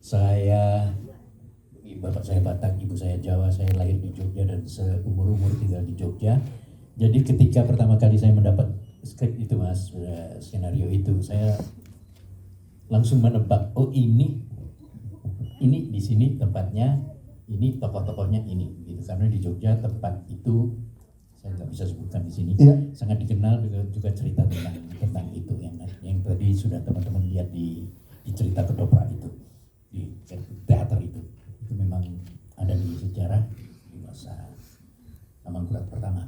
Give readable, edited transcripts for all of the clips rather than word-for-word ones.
Saya, bapak saya Batak, ibu saya Jawa, saya lahir di Jogja dan seumur-umur tinggal di Jogja. Jadi ketika pertama kali saya mendapat skrip itu mas, skenario itu, saya langsung menebak, oh ini di sini tempatnya, ini tokoh-tokohnya ini, gitu. Karena di Jogja tempat itu saya nggak bisa sebutkan di sini, sangat dikenal juga cerita tentang itu yang tadi sudah teman-teman lihat di cerita kedoprak itu, di teater itu memang ada di sejarah di masa Amangkurat pertama.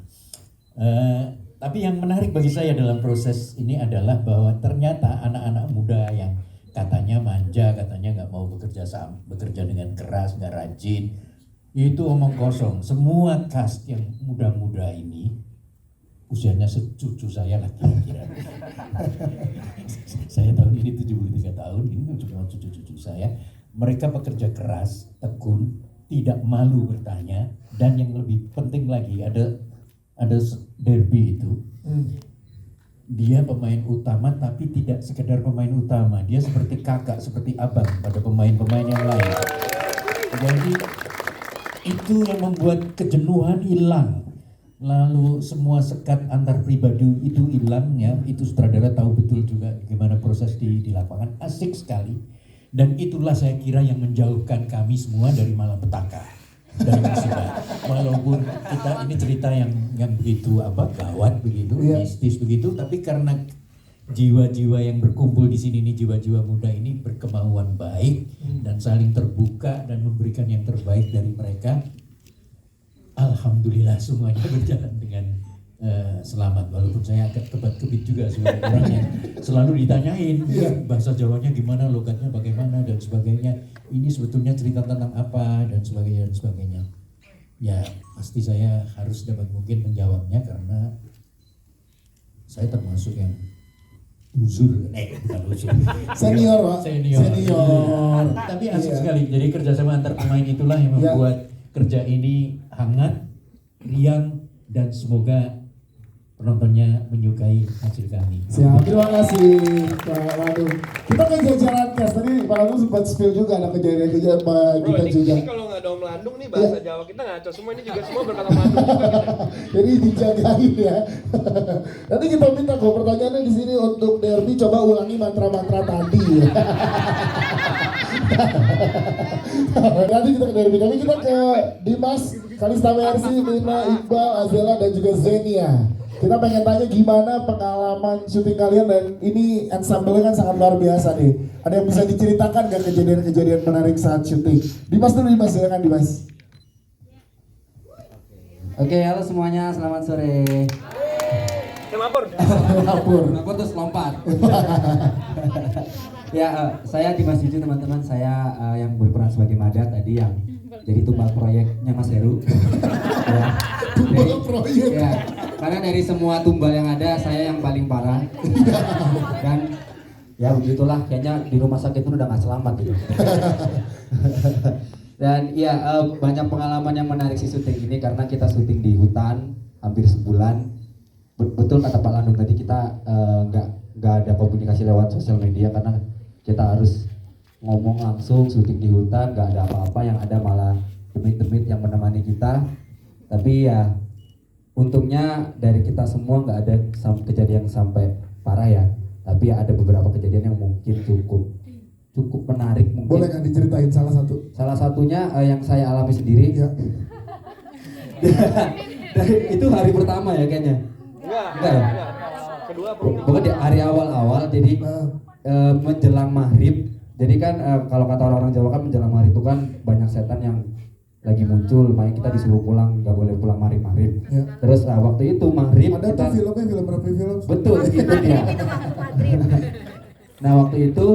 Tapi yang menarik bagi saya dalam proses ini adalah bahwa ternyata anak-anak muda yang katanya manja, katanya nggak mau bekerja dengan keras, nggak rajin, itu omong kosong. Semua cast yang muda-muda ini usianya secucu saya lah kira-kira. Saya tahun ini 73 tahun, ini cuma cucu-cucu saya. Mereka bekerja keras, tekun, tidak malu bertanya, dan yang lebih penting lagi ada Derby itu. Dia pemain utama tapi tidak sekedar pemain utama, dia seperti kakak, seperti abang pada pemain-pemain yang lain. Jadi itu yang membuat kejenuhan hilang, lalu semua sekat antar pribadi itu hilang ya. Itu sutradara tahu betul juga gimana proses di lapangan, asik sekali. Dan itulah saya kira yang menjauhkan kami semua dari malapetaka, dari musibah. Walaupun kita ini cerita yang begitu gawat begitu, mistis begitu, tapi karena jiwa-jiwa yang berkumpul di sini ini, jiwa-jiwa muda ini berkemauan baik dan saling terbuka dan memberikan yang terbaik dari mereka. Alhamdulillah semuanya berjalan dengan selamat, walaupun saya agak kebit juga sebagai orang yang selalu ditanyain bahasa Jawanya gimana, logatnya bagaimana dan sebagainya, ini sebetulnya cerita tentang apa dan sebagainya. Ya pasti saya harus dapat mungkin menjawabnya karena saya termasuk yang bukan uzur. Senior Pak. Senior. Tapi asik sekali. Jadi kerjasama antar pemain itulah yang membuat kerja ini hangat, riang, dan semoga penontonnya menyukai hasil kami. Siap, terima kasih Pak Ladung. Kita ke jajaran cast, tadi Pak Ladung sempat spill juga ada kejadian-kejadian Pak kita juga. Ini kalau nggak ada Om Landung nih bahasa Jawa kita ngaco semua, ini juga semua berkata Landung juga kita. Jadi dijagain ya. Nanti kita minta kok pertanyaannya di sini untuk Derby, coba ulangi mantra-mantra tadi. Nanti kita ke Derby, tapi kita ke Dimas, Kalista Mercy, Nina, Iqbal, Azela, dan juga Zenia. Kita pengen tanya gimana pengalaman syuting kalian, dan ini ensemble-nya kan sangat luar biasa nih. Ada yang bisa diceritakan gak kejadian-kejadian menarik saat syuting? Dimas dulu, Dimas, silakan Dimas. Oke, halo semuanya, selamat sore. Lapor terus lompat. Ya, saya Dimas Juju teman-teman, saya yang berperan sebagai Mada tadi yang jadi tumbal proyeknya Mas Heru. Tumbal proyek. Ya, karena dari semua tumbal yang ada saya yang paling parah. Dan ya begitulah, kayaknya di rumah sakit pun udah gak selamat gitu. Dan ya banyak pengalaman yang menarik sih syuting ini karena kita syuting di hutan hampir sebulan. Betul kata Pak Landung tadi, kita nggak ada komunikasi lewat sosial media karena kita harus ngomong langsung, syuting di hutan, nggak ada apa-apa, yang ada malah demit-demit yang menemani kita. Tapi ya untungnya dari kita semua nggak ada kejadian sampai parah ya, tapi ya ada beberapa kejadian yang mungkin cukup menarik mungkin. Boleh kan diceritain salah satu? Salah satunya yang saya alami sendiri. Ya. Itu hari pertama ya kayaknya. Enggak. Kedua bukan di hari awal-awal, jadi menjelang maghrib. Jadi kan kalau kata orang-orang Jawa kan menjelang maghrib itu kan banyak setan yang lagi muncul, makanya kita disuruh pulang, nggak boleh pulang maghrib. Ya. Terus waktu itu maghrib ada tuh filmnya, film berapa film? Betul, itu dia. Nah waktu itu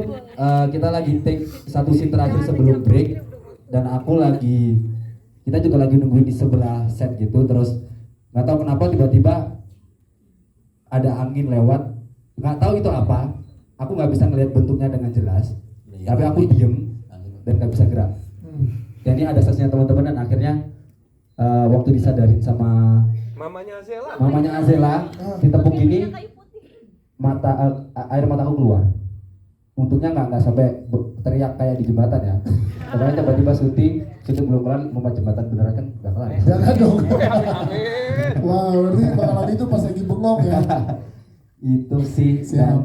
kita lagi take satu scene terakhir sebelum break, dan kita juga lagi nungguin di sebelah set gitu. Terus nggak tahu kenapa tiba-tiba ada angin lewat, nggak tahu itu apa. Aku nggak bisa ngelihat bentuknya dengan jelas, tapi aku diem dan nggak bisa gerak. Dan ini ada sesnya teman-teman, dan akhirnya waktu disadarin sama mamanya Azela ditepuk gini, air mataku keluar. untungnya nggak sampai teriak kayak di jembatan ya. Karena tiba-tiba syuting belum kelar lompat jembatan beneran kan nggak kelar. Jangan dong. Wah, berarti pengalaman itu pas lagi bengong ya. Itu sih. Siap.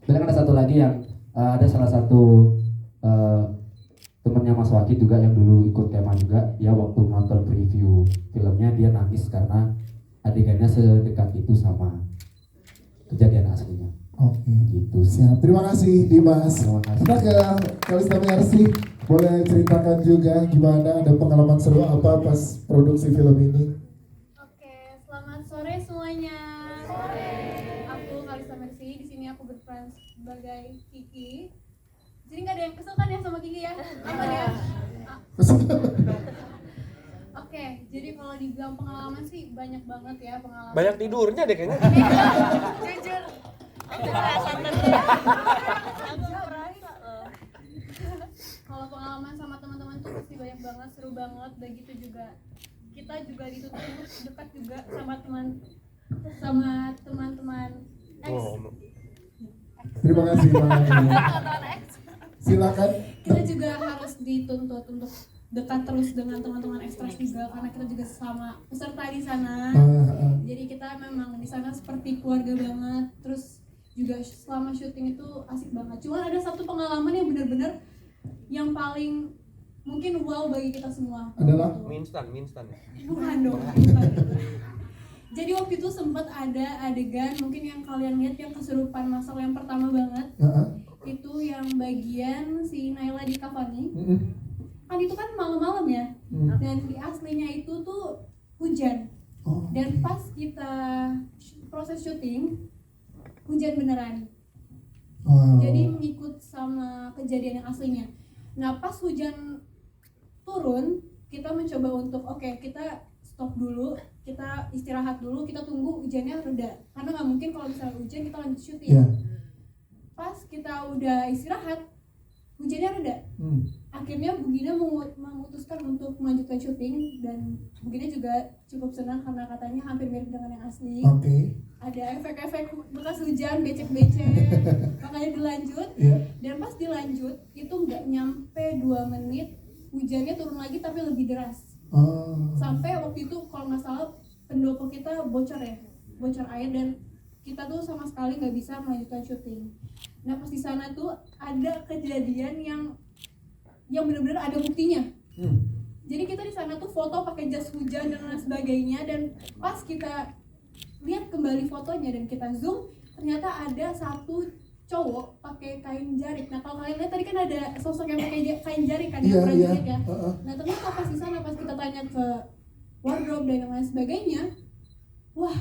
Dan ada satu lagi yang ada salah satu temennya Mas Wakid juga yang dulu ikut tema juga, dia waktu nonton preview filmnya dia nangis karena adegannya sedekat itu sama kejadian aslinya. Oke. Gitu sih. Siap. Terima kasih Dimas. Terima kasih. Kita ke Kalista Mercy. Boleh ceritakan juga gimana, ada pengalaman seru apa pas produksi film ini? Oke, selamat sore semuanya. Sore. Aku Kalista Mercy. Di sini aku berperan sebagai Kiki. Jadi nggak ada yang kesel kan ya sama Kiki ya? Apa dia? Oke, jadi kalau dibilang pengalaman sih banyak banget ya pengalaman. Banyak tidurnya deh kayaknya. Jujur. Kalau pengalaman sama teman-teman tuh pasti banyak banget, seru banget. Dan gitu juga kita juga dituntut untuk dekat juga sama teman-teman X. Terima kasih banyak. Silakan. Kita juga harus dituntut untuk dekat terus dengan teman-teman ekstras juga karena kita juga sama peserta di sana. Jadi kita memang di sana seperti keluarga banget. Terus juga selama syuting itu asik banget. Cuman ada satu pengalaman yang benar-benar yang paling mungkin wow bagi kita semua. Adalah? Minstan. Bukan dong. Bukan. Jadi waktu itu sempat ada adegan mungkin yang kalian lihat yang kesurupan masal yang pertama banget. Itu yang bagian si Naila di Kavani. Kan itu kan malam-malam ya. Dan di aslinya itu tuh hujan. Dan pas kita proses syuting hujan beneran. Jadi ngikut sama kejadian yang aslinya. Nah pas hujan turun kita mencoba untuk kita stop dulu, kita istirahat dulu, kita tunggu hujannya reda karena nggak mungkin kalau misalnya hujan kita lanjut syuting. Pas kita udah istirahat hujannya reda. Akhirnya Bugina memutuskan untuk melanjutkan syuting dan Bugina juga cukup senang karena katanya hampir mirip dengan yang asli. Ada efek-efek bekas hujan, becek-becek, makanya dilanjut. Dan pas dilanjut itu nggak nyampe 2 menit hujannya turun lagi tapi lebih deras. Sampai waktu itu kalau nggak salah pendopo kita bocor air dan kita tuh sama sekali nggak bisa melanjutkan syuting. Nah pas di sana tuh ada kejadian yang benar-benar ada buktinya. Jadi kita di sana tuh foto pakai jas hujan dan lain sebagainya dan pas kita lihat kembali fotonya dan kita zoom ternyata ada satu cowok pakai kain jarik. Nah kalau kalian lihat tadi kan ada sosok yang pakai kain jarik kan yang prajurit ya. Nah ternyata pas di sana pas kita tanya ke wardrobe dan lain sebagainya, wah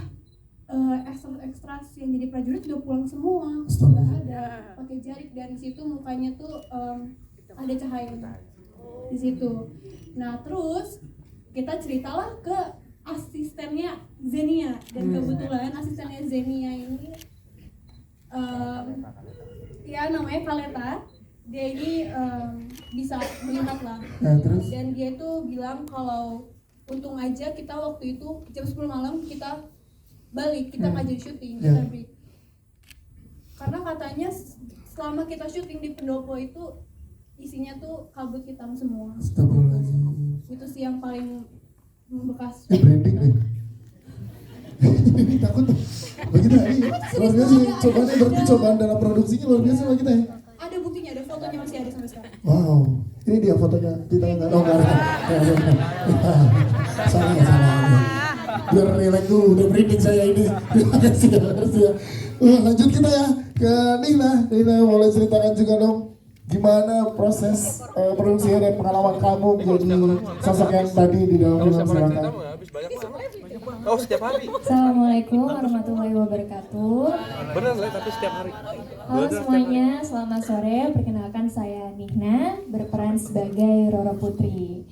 ekstras yang jadi prajurit udah pulang semua, nggak ada pakai jarik dan di situ mukanya tuh ada cahaya di situ. Nah terus kita ceritalah ke asistennya Zenia dan kebetulan asistennya Zenia ini ya namanya Kaleta. Dia ini bisa melihat lah. Dan dia itu bilang kalau untung aja kita waktu itu jam 10 malam kita balik, kita nggak jadi syuting, kita break. Karena katanya selama kita syuting di pendopo itu isinya tuh kabut hitam semua. Itu sih yang paling membekas. Branding nih. Takut tuh. Begitu ini luar biasa sih. Cobaannya berarti cobaan dalam produksinya luar biasa lah kita ya. Ada buktinya, ada fotonya masih ada sampai sekarang. Wow, ini dia fotonya kita yang nggak salah. Biar relax dulu, udah merinding saya ini. Terima kasih ya. Lanjut kita ya ke Nina. Nina boleh ceritakan juga dong gimana proses produksinya dan pengalaman kamu menjadi sosok yang tadi di dalam film. Silakan. Oh setiap hari. Assalamualaikum warahmatullahi wabarakatuh. Benar lah tapi setiap hari. Halo semuanya, selamat sore. Perkenalkan saya Nihna, berperan sebagai Roro Putri.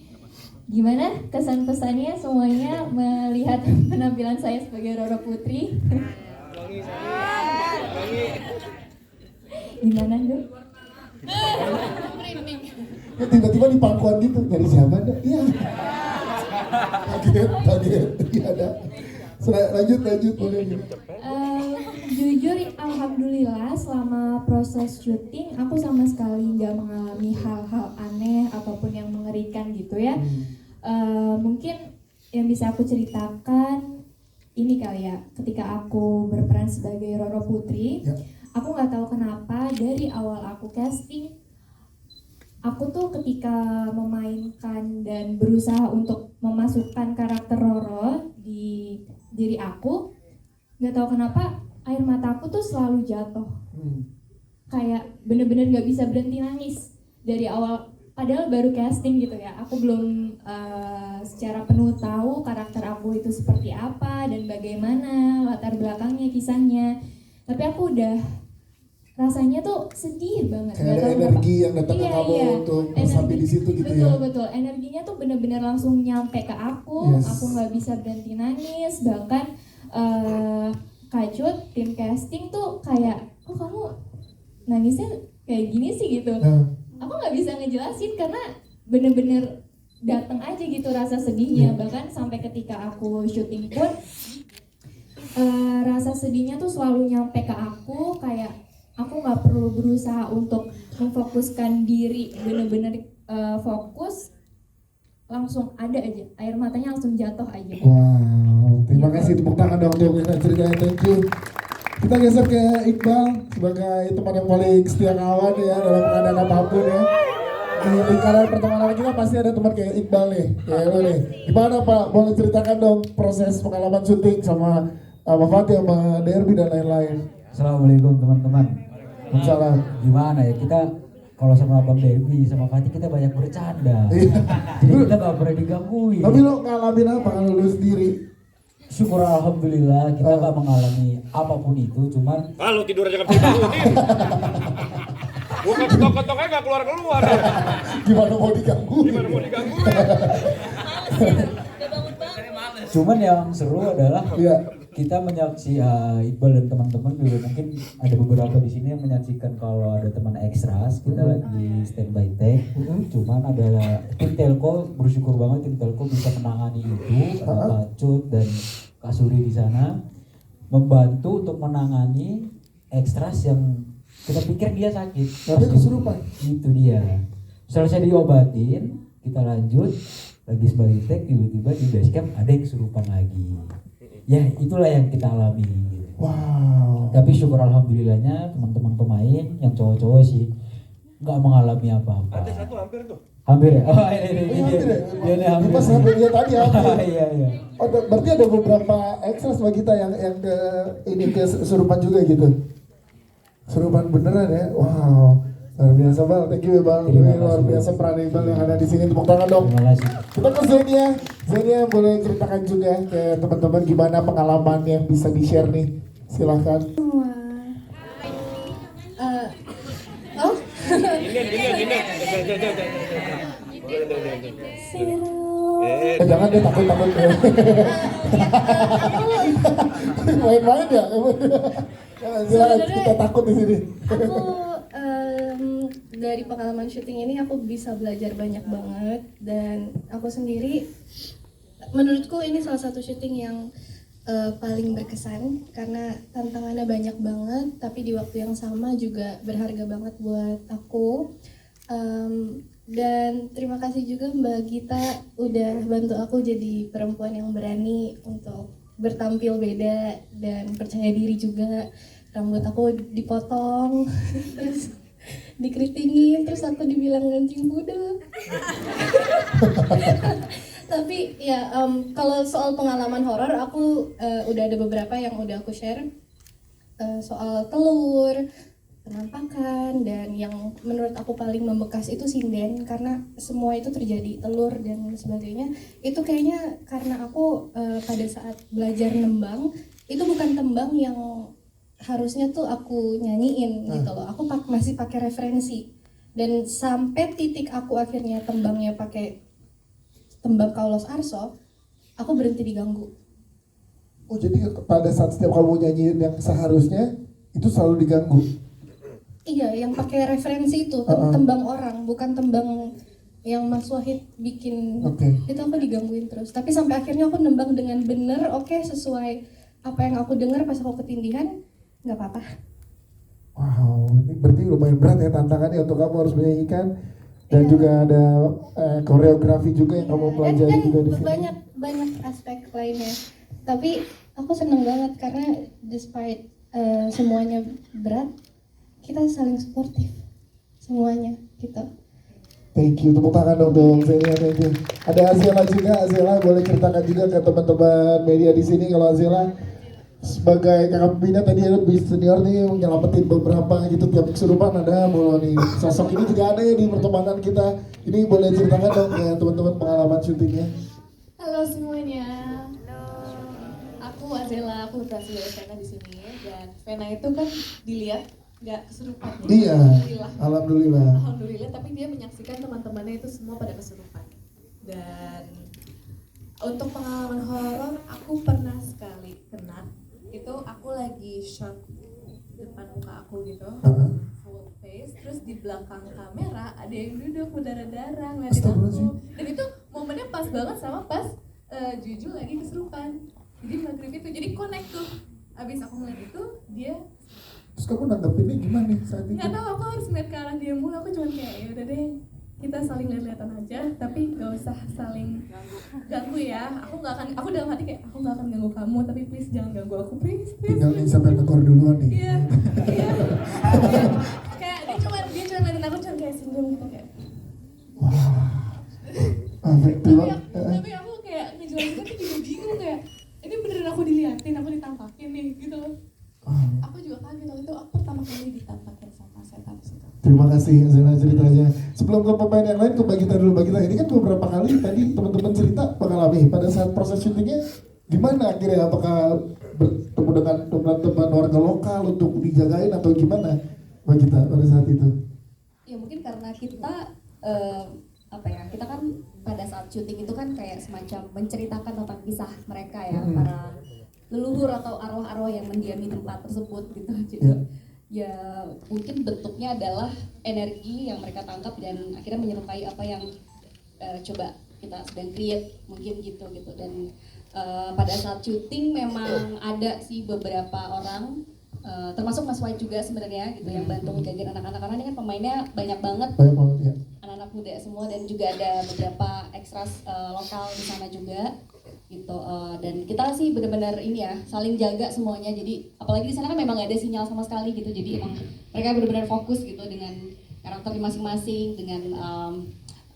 Gimana kesan pesannya semuanya melihat penampilan saya sebagai Roro Putri? Gimana tuh? Tiba-tiba di pangkuan gitu, dari siapa dah? Iya. Kaget. Iya ada. Lanjut boleh. Jujur, alhamdulillah selama proses syuting aku sama sekali nggak mengalami hal-hal aneh ataupun yang mengerikan gitu ya. Mungkin yang bisa aku ceritakan ini kali ya, ketika aku berperan sebagai Roro Putri, aku nggak tahu kenapa dari awal aku casting, aku tuh ketika memainkan dan berusaha untuk memasukkan karakter Roro di diri aku, nggak tahu kenapa air mataku tuh selalu jatuh. Kayak bener-bener nggak bisa berhenti nangis dari awal. Padahal baru casting gitu ya. Aku belum secara penuh tahu karakter aku itu seperti apa dan bagaimana latar belakangnya, kisahnya. Tapi aku udah rasanya tuh sedih banget. Kayak ada energi yang datang ke kamu untuk sampai di situ gitu ya. Betul. Energinya tuh bener-bener langsung nyampe ke aku. Yes. Aku nggak bisa berhenti nangis. Bahkan Kak Cut, tim casting tuh kayak, kok kamu nangisnya kayak gini sih gitu. Aku nggak bisa ngejelasin karena bener-bener datang aja gitu rasa sedihnya. Bahkan sampai ketika aku syuting pun rasa sedihnya tuh selalu nyampe ke aku. Kayak aku nggak perlu berusaha untuk memfokuskan diri, bener-bener fokus, langsung ada aja, air matanya langsung jatuh aja. Wow, terima kasih, tepuk tangan dong untuk ceritanya, thank you. Kita geser ke Iqbal sebagai teman yang paling setia kawan ya dalam keadaan apapun ya. Di lingkaran pertemanan kita pasti ada teman kayak Iqbal nih, kayak lo nih. Gimana Pak? Boleh ceritakan dong proses pengalaman syuting sama Fatih sama Derby dan lain-lain. Assalamualaikum teman-teman. Salam. Gimana ya, kita kalau sama Bang Derby sama Fatih kita banyak bercanda. Jadi kita gak pernah digangguin. Tapi lo ngalamin apa kalau lo sendiri? Syukur alhamdulillah kita gak mengalami apapun itu, cuman Lu tidur aja kan dibangunin. Bukan ketok-ketoknya gak keluar-keluar ya. Gimana mau diganggu? Gimana mau digangguin? cuman yang seru adalah Iya. kita menyaksi Iqbal dan teman-teman juga mungkin ada beberapa di sini yang menyaksikan kalau ada teman ekstras kita lagi standby take. Cuman ada tim Telco, bersyukur banget tim Telco bisa menangani itu, ada Kak Cut dan Kak Suri di sana membantu untuk menangani ekstras yang kita pikir dia sakit. Tapi kesurupan. Itu dia. Selesai diobatin, kita lanjut lagi sebagai take, tiba-tiba di basecamp ada yang kesurupan lagi. Ya itulah yang kita alami gitu. Wow. Tapi syukur alhamdulillahnya teman-teman pemain yang cowok-cowok sih nggak mengalami apa-apa. Ada satu hampir tuh. Hampir ya? Oh ini Hampir ya? dia hampir. Pas hampir dia tadi hampir. Iya. Oh, berarti ada beberapa ekstras sama kita yang ke ini kesurupan juga gitu. Kesurupan beneran ya. Wow. Luar biasa Bang, thank you ya Bang. Ini luar biasa peran Iqbal yang ada di sini. Tepuk tangan dong. Terima kasih. Kita ke Zenia. Zenia boleh ceritakan juga ke teman-teman gimana pengalaman yang bisa di-share nih. Silahkan. Gini. Jangan deh takut-takut. Main-main ya. Silakan, kita takut di sini. Dari pengalaman syuting ini aku bisa belajar banyak banget, dan aku sendiri menurutku ini salah satu syuting yang paling berkesan karena tantangannya banyak banget, tapi di waktu yang sama juga berharga banget buat aku. Dan terima kasih juga Mbak Gita udah bantu aku jadi perempuan yang berani untuk bertampil beda dan percaya diri juga. Rambut aku dipotong terus dikeritingin, terus aku dibilang ngancing budek. Tapi ya kalau soal pengalaman horor aku udah ada beberapa yang udah aku share, soal telur, penampakan, dan yang menurut aku paling membekas itu sinden karena semua itu terjadi, telur dan sebagainya. Itu kayaknya karena aku pada saat belajar nembang itu bukan tembang yang harusnya tuh aku nyanyiin gitu loh. Aku masih pakai referensi, dan sampai titik aku akhirnya tembangnya pakai tembang Kaulos Arso, aku berhenti diganggu. Oh, jadi pada saat setiap kamu nyanyiin yang seharusnya itu selalu diganggu. Iya, yang pakai referensi itu tembang orang, bukan tembang yang Mas Wahid bikin. Itu aku digangguin terus. Tapi sampai akhirnya aku nembang dengan bener, oke, sesuai apa yang aku dengar pas aku ketindihan. nggak apa-apa. Wow, ini berarti lumayan berat ya tantangannya untuk kamu harus menyanyikan dan Iya. juga ada koreografi juga yang kamu Dan pelajari kan juga di sini. banyak aspek lainnya. Tapi aku seneng banget karena despite semuanya berat, kita saling suportif semuanya gitu. Thank you, tepuk tangan dong Zenia, thank you. Ada Azela juga, Azela boleh ceritakan juga ke teman-teman media di sini kalau Azela sebagai kakak pembina tadi lebih senior nih nyelamatin beberapa gitu tiap kesurupan ada mulu nih sosok ini juga ada ya di pertemanan kita. Ini boleh ceritakan dong ke teman-teman pengalaman syutingnya. Halo semuanya. Aku Azela, aku berasal dari Vena di sini dan Vena itu kan dilihat nggak kesurupan. Iya, Alhamdulillah. alhamdulillah. Alhamdulillah, tapi dia menyaksikan teman-temannya itu semua pada kesurupan. Dan untuk pengalaman horor, aku pernah sekali kena. Itu aku lagi shot depan muka aku gitu, full face, terus di belakang kamera ada yang duduk berdarah-darah ngeliatin Astagfirullahaladzim. aku. Dan itu momennya pas banget sama pas Juju lagi kesurupan. Jadi maghrib itu, jadi connect tuh. Abis aku ngeliat itu, dia Terus kamu nanggepinnya gimana nih saat itu? nggak tahu, aku harus ngeliat ke arah dia mulu. Aku cuma kayak ya udah deh, kita saling lihat-lihatan aja, tapi nggak usah saling ganggu ya. Aku dalam hati kayak aku nggak akan ganggu kamu, tapi please jangan ganggu aku, please. Tinggal nih sampai negor duluan nih. Iya. Kayak dia cuma ngeliatin aku, cuma kayak senyum gitu kayak. Tapi aku kayak ngejelasin tapi juga bingung kayak ini beneran aku diliatin, aku ditampakin nih gitu loh. Aku juga kaget waktu itu, aku pertama kali ditampakin sama setan situ. Terima kasih Zena ceritanya. Sebelum ke pemain yang lain, ke Bagita dulu. Bagita ini kan beberapa kali tadi teman-teman cerita mengalami pada saat proses syutingnya gimana akhirnya, apakah bertemu dengan teman-teman warga lokal untuk dijagain atau gimana Bagita pada saat itu? Ya mungkin karena kita kita kan pada saat syuting itu kan kayak semacam menceritakan tentang kisah mereka ya, para leluhur atau arwah-arwah yang mendiami tempat tersebut gitu. Jadi ya mungkin bentuknya adalah energi yang mereka tangkap dan akhirnya menyerupai apa yang coba kita sedang create mungkin gitu. Dan pada saat syuting memang ada sih beberapa orang termasuk Mas White juga sebenarnya gitu yang bantu ngejagain anak-anak, karena ini kan pemainnya banyak banget Ya. anak-anak muda semua, dan juga ada beberapa ekstras lokal di sana juga gitu. Dan kita sih benar-benar ini ya saling jaga semuanya, jadi apalagi di sana kan memang gak ada sinyal sama sekali gitu, jadi emang mereka benar-benar fokus gitu dengan karakter masing-masing, dengan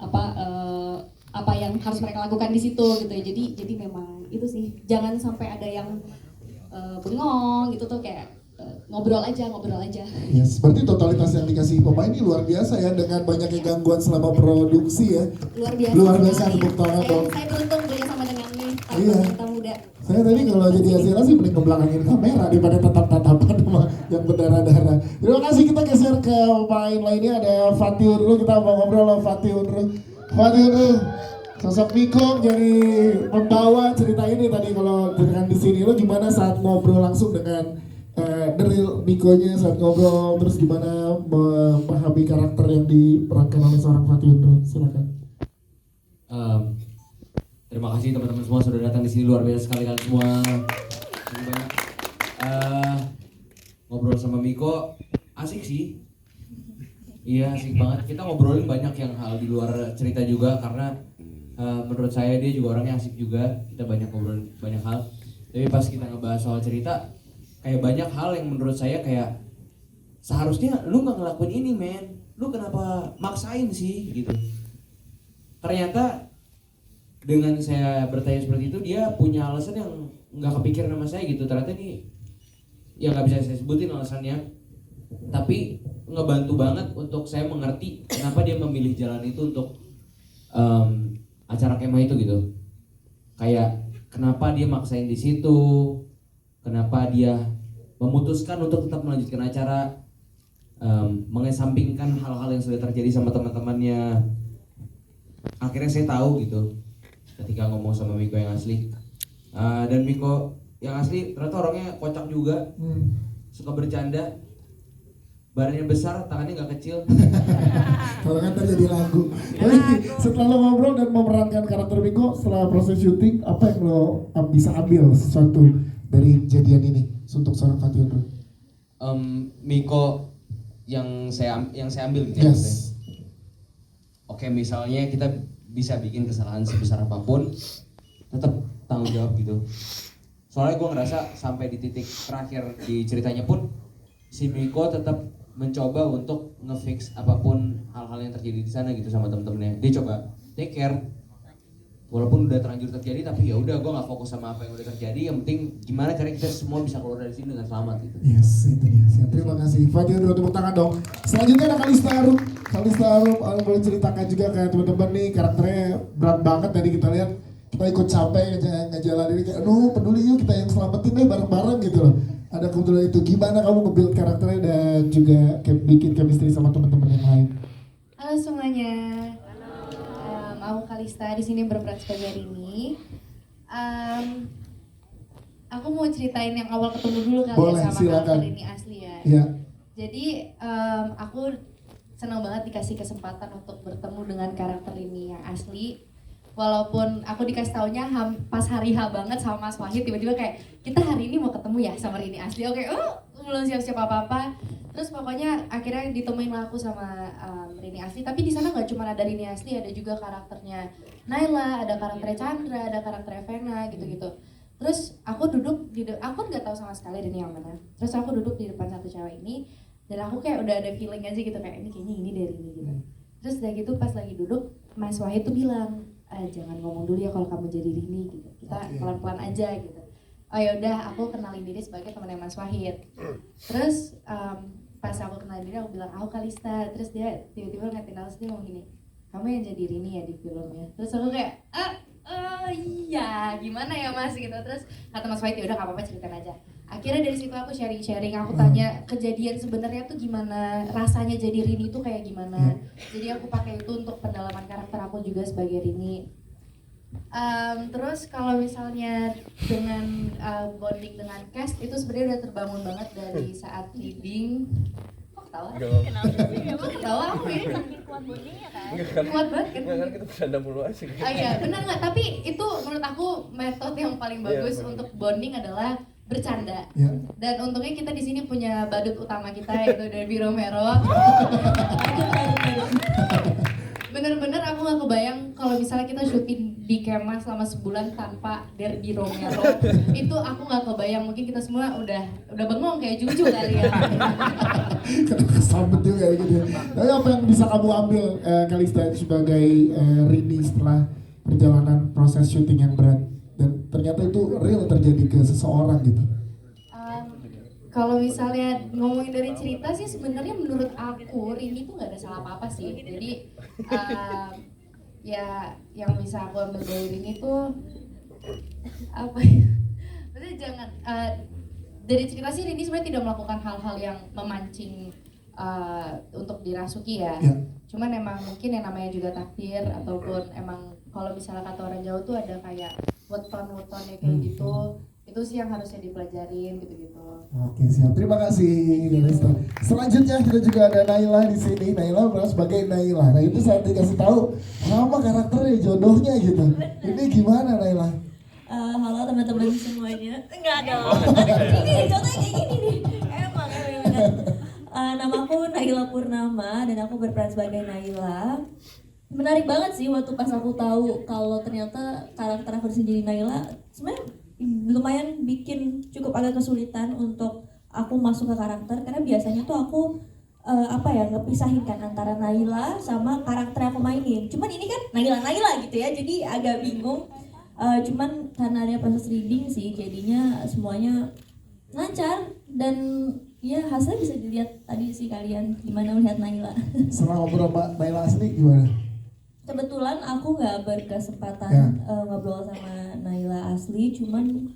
apa yang harus mereka lakukan di situ gitu ya. Jadi memang itu sih, jangan sampai ada yang bengong gitu tuh, kayak ngobrol aja. Yes, berarti totalitas yang dikasih pemain ini luar biasa ya, dengan banyaknya gangguan selama produksi ya. Luar biasa, tepuk tangan dong. Saya beruntung bekerja sama dengan nih Iya. kita muda. Saya tadi kalau jadi Azela sih mending ngebelakangin kamera daripada tatap-tatapan sama yang berdarah-darah. Terima kasih, kita geser ke pemain lainnya, ada Fatih dulu, kita mau ngobrol sama Fatih dulu. Sosok Miko jadi membawa cerita ini tadi. Kalau dengan di sini lo gimana saat ngobrol langsung dengan Deril Mikonya saat ngobrol, terus gimana memahami karakter yang diperankan oleh seorang Fatih Undro? Silakan. Terima kasih teman-teman semua sudah datang di sini, luar biasa sekali kalian semua. Terima banyak. Ngobrol sama Miko asik sih. Iya asik banget. Kita ngobrolin banyak yang hal di luar cerita juga, karena menurut saya dia juga orangnya asik juga. Kita banyak ngobrolin banyak hal. Tapi pas kita ngebahas soal cerita, kayak banyak hal yang menurut saya kayak seharusnya lu nggak ngelakuin ini men, lu kenapa maksain sih gitu. Ternyata dengan saya bertanya seperti itu, dia punya alasan yang nggak kepikiran sama saya gitu. Ternyata ini ya nggak bisa saya sebutin alasannya, tapi ngebantu banget untuk saya mengerti kenapa dia memilih jalan itu untuk acara kemah itu gitu. Kayak kenapa dia maksain di situ, kenapa dia memutuskan untuk tetap melanjutkan acara, mengesampingkan hal-hal yang sudah terjadi sama teman-temannya. Akhirnya saya tahu gitu ketika ngomong sama Miko yang asli. Dan Miko yang asli ternyata orangnya kocak juga, suka bercanda, badannya besar, tangannya nggak kecil. Kalau kan terjadi lagu. Setelah lo ngobrol dan memerankan karakter Miko setelah proses syuting, apa yang lo bisa ambil sesuatu dari kejadian ini untuk seorang Fatih Undro? Miko yang saya ambil gitu ya. Yes. Oke, misalnya kita bisa bikin kesalahan sebesar apapun, tetap tanggung jawab gitu. Soalnya gue ngerasa sampai di titik terakhir di ceritanya pun si Miko tetap mencoba untuk ngefix apapun hal-hal yang terjadi di sana gitu sama temen-temennya. Dia coba take care, walaupun udah terlanjur terjadi, tapi ya udah gue nggak fokus sama apa yang udah terjadi. Yang penting gimana caranya kita semua bisa keluar dari sini dengan selamat gitu. Yes, itu dia. Siap, terima kasih. Fadil, dua tepuk tangan dong. Selanjutnya ada Kalista Arum. Kalista Arum, boleh ceritakan juga kayak teman-teman nih, karakternya berat banget tadi kita lihat. Kita ikut capek ngejalan ini kayak, aduh peduli yuk kita yang selamatin deh bareng-bareng gitu loh. Ada kebetulan itu, gimana kamu nge-build karakternya dan juga bikin chemistry sama teman-teman yang lain? Halo semuanya, aku Kalista di sini berperan sebagai Rini. Aku mau ceritain yang awal ketemu dulu kali Boleh, ya sama silakan. karakter Rini asli ya. Iya. Jadi aku senang banget dikasih kesempatan untuk bertemu dengan karakter Rini yang asli. Walaupun aku dikasih taunya pas hari H banget sama Mas Wahid, tiba-tiba kayak kita hari ini mau ketemu ya sama Rini asli. Oke, belum siap-siap apa-apa. Terus pokoknya akhirnya ditemuin lah aku sama Rini asli. Tapi di sana nggak cuma ada Rini asli, ada juga karakternya Naila, ada karakternya Chandra, ada karakternya Vena gitu-gitu. Terus aku duduk aku nggak tahu sama sekali Rini yang mana. Terus aku duduk di depan satu cewek ini dan aku kayak udah ada feeling aja gitu kayak ini kayaknya ini dari Rini gitu. Terus udah gitu pas lagi duduk Mas Wahid tuh bilang, jangan ngomong dulu ya kalau kamu jadi Rini gitu. Kita pelan-pelan aja gitu. Oh yaudah, aku kenalin diri sebagai temannya Mas Wahid. Terus pas aku kenalin diri aku bilang aku Kalista. Terus dia tiba-tiba ngeliatin aku dia ngomong gini, kamu yang jadi Rini ya di filmnya. Terus aku kayak iya gimana ya Mas gitu. Terus kata Mas Wahid udah gak apa-apa ceritain aja. Akhirnya dari situ aku sharing, aku tanya kejadian sebenarnya tuh gimana, rasanya jadi Rini tuh kayak gimana. Jadi aku pakai itu untuk pendalaman karakter aku juga sebagai Rini. Terus kalau misalnya dengan bonding dengan cast itu sebenarnya udah terbangun banget dari saat reading. Kok ketawa? Kok ketawa aku ini saking kuat bondingnya kan? Kuat banget kan? Enggak, kita bercanda mulu aja. Iya benar nggak? Tapi itu menurut aku metode yang paling bagus untuk bonding adalah bercanda. Dan untungnya kita di sini punya badut utama kita yaitu Derby Romero. Bener-bener aku nggak kebayang kalau misalnya kita syuting di kemah selama sebulan tanpa Derby Romero. Itu aku nggak kebayang, mungkin kita semua udah bengong kayak Juju kali ya. Kesambet juga gitu. Tapi apa yang bisa kamu ambil Kalista sebagai Rini setelah perjalanan proses syuting yang berat dan ternyata itu real terjadi ke seseorang gitu? Kalau misalnya ngomongin dari cerita sih sebenarnya menurut aku Rini tuh nggak ada salah apa-apa sih. Jadi ya yang bisa aku ambil dari Rini tuh apa ya? Maksudnya jangan dari cerita sih Rini sebenarnya tidak melakukan hal-hal yang memancing untuk dirasuki ya. Cuman emang mungkin yang namanya juga takdir ataupun emang kalau misalnya kata orang Jawa tuh ada kayak weton-wetonnya kayak gitu. Itu sih yang harusnya dipelajarin gitu-gitu. Oke siap, terima kasih Kalista. Selanjutnya kita juga ada Naila di sini. Naila berperan sebagai Naila. Nah itu saat dikasih tahu sama karakternya jodohnya gitu. Ini gimana Naila? Halo teman-teman semuanya. Enggak dong. Ini contohnya kayak gini nih. Emang. Namaku Naila Purnama dan aku berperan sebagai Naila. Menarik banget sih waktu pas aku tahu kalau ternyata karakter aku jadi Naila. Sebenarnya lumayan bikin cukup agak kesulitan untuk aku masuk ke karakter karena biasanya tuh aku ngepisahin kan antara Naila sama karakter yang aku mainin. Cuman ini kan Naila gitu ya, jadi agak bingung. Cuman karena ada proses reading sih, jadinya semuanya lancar dan ya hasilnya bisa dilihat tadi sih kalian gimana melihat Naila. Setelah ngobrol sama Naila asli gimana? Kebetulan aku nggak berkesempatan ngobrol sama Naila asli, cuman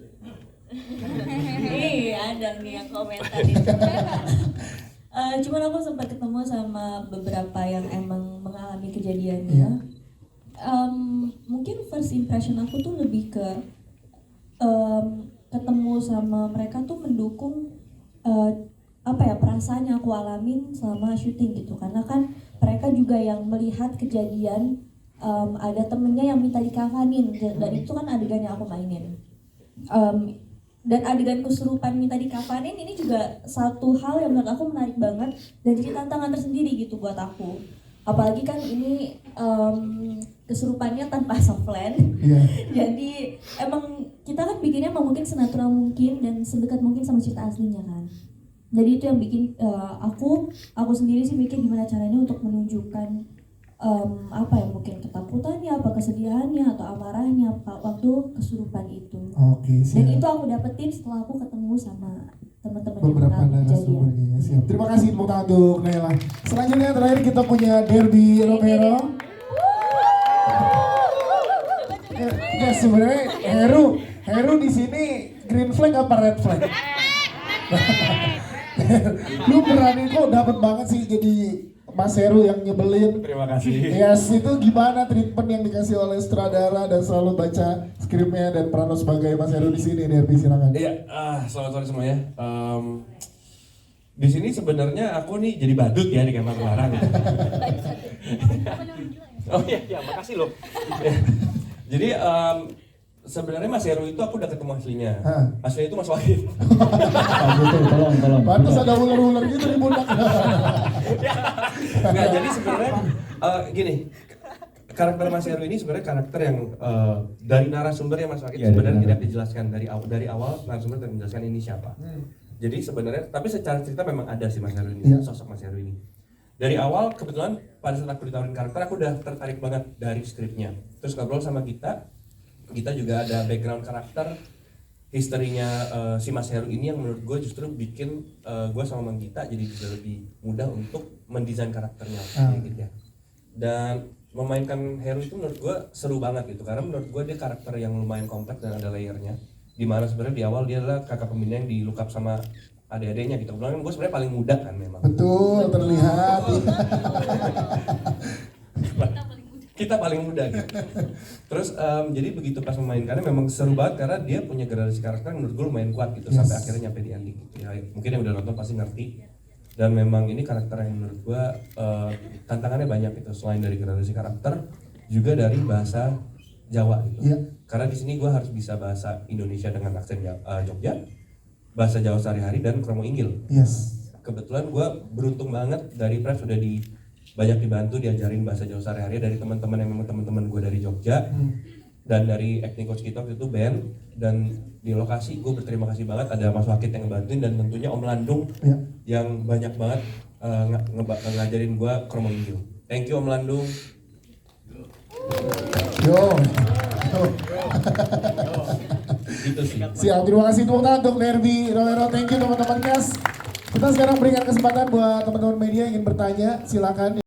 ada nih yang komentar itu. Cuman aku sempat ketemu sama beberapa yang emang mengalami kejadiannya. Mungkin first impression aku tuh lebih ke ketemu sama mereka tuh mendukung perasaan yang aku alamin selama syuting gitu, karena kan mereka juga yang melihat kejadian ada temennya yang minta dikafanin dan itu kan adegan yang aku mainin. dan adegan kesurupan minta dikafanin ini juga satu hal yang menurut aku menarik banget dan jadi tantangan tersendiri gitu buat aku. Apalagi kan ini kesurupannya tanpa softland. Jadi emang kita kan bikinnya emang mungkin senatural mungkin dan sedekat mungkin sama cerita aslinya kan. Jadi itu yang bikin aku sendiri sih mikir gimana caranya untuk menunjukkan apa ya, mungkin ketakutannya, apa kesedihannya atau amarahnya waktu kesurupan itu. Oke, siap. Dan itu aku dapetin setelah aku ketemu sama teman-teman yang Beberapa pernah narasumbernya. Siap. Terima kasih tepuk tangan untuk Naila. Selanjutnya terakhir kita punya Derby Romero. Ya sebenarnya Heru di sini green flag apa red flag? Lu berani kok, dapat banget sih jadi Mas Heru yang nyebelin. Terima kasih. Yes, itu gimana treatment yang dikasih oleh sutradara dan selalu baca skripnya dan peran lo sebagai Mas Heru di sini, Derby, silakan. Iya, selamat sore semuanya. Di sini sebenarnya aku nih jadi badut ya di kamar Clara gitu. Oh iya, makasih loh. Jadi sebenarnya Mas Heru itu aku udah ketemu aslinya. Aslinya itu Mas Wahid. Tolong. Pantas ada ular-ular gitu di pundak. Nggak, jadi sebenarnya gini, karakter Mas Heru ini sebenarnya karakter yang dari narasumbernya Mas Wahid sebenarnya tidak dijelaskan dari awal narasumber tidak menjelaskan ini siapa. Jadi sebenarnya, tapi secara cerita memang ada sih Mas Heru ini, sosok Mas Heru ini. Dari awal kebetulan pada saat aku ditawarin karakter aku udah tertarik banget dari skripnya. Terus ngobrol sama kita juga ada background karakter historinya si Mas Heru ini yang menurut gue justru bikin gue sama Mang Gita jadi bisa lebih mudah untuk mendesain karakternya gitu ya. Dan memainkan Heru itu menurut gue seru banget gitu karena menurut gue dia karakter yang lumayan kompleks dan ada layernya. Dimana sebenarnya di awal dia adalah kakak pembina yang di look up sama adik-adiknya gitu. Kebetulan gue sebenarnya paling muda kan memang. Betul, terlihat. Kita paling muda gitu. Terus jadi begitu pas memainkannya memang seru banget karena dia punya gradasi karakter yang menurut gue lumayan kuat gitu sampai akhirnya nyampe di ending gitu ya. Mungkin yang udah nonton pasti ngerti. Dan memang ini karakter yang menurut gue tantangannya banyak gitu. Selain dari gradasi karakter juga dari bahasa Jawa gitu. Karena di sini gue harus bisa bahasa Indonesia dengan aksen Jogja, bahasa Jawa sehari-hari dan kromo inggil. Kebetulan gue beruntung banget dari Pref sudah banyak dibantu diajarin bahasa Jawa sehari-hari dari teman-teman yang memang teman-teman gue dari Jogja dan dari acting coach kita waktu itu Ben. Dan di lokasi gue berterima kasih banget ada Mas Wakit yang ngebantuin dan tentunya Om Landung yang banyak banget ngajarin gue kromo inggil. Thank you Om Landung. Gitu sih. Siap, terima kasih tepuk tangan untuk Derby Romero. Thank you teman-teman cast. Kita sekarang berikan kesempatan buat teman-teman media yang ingin bertanya, silakan.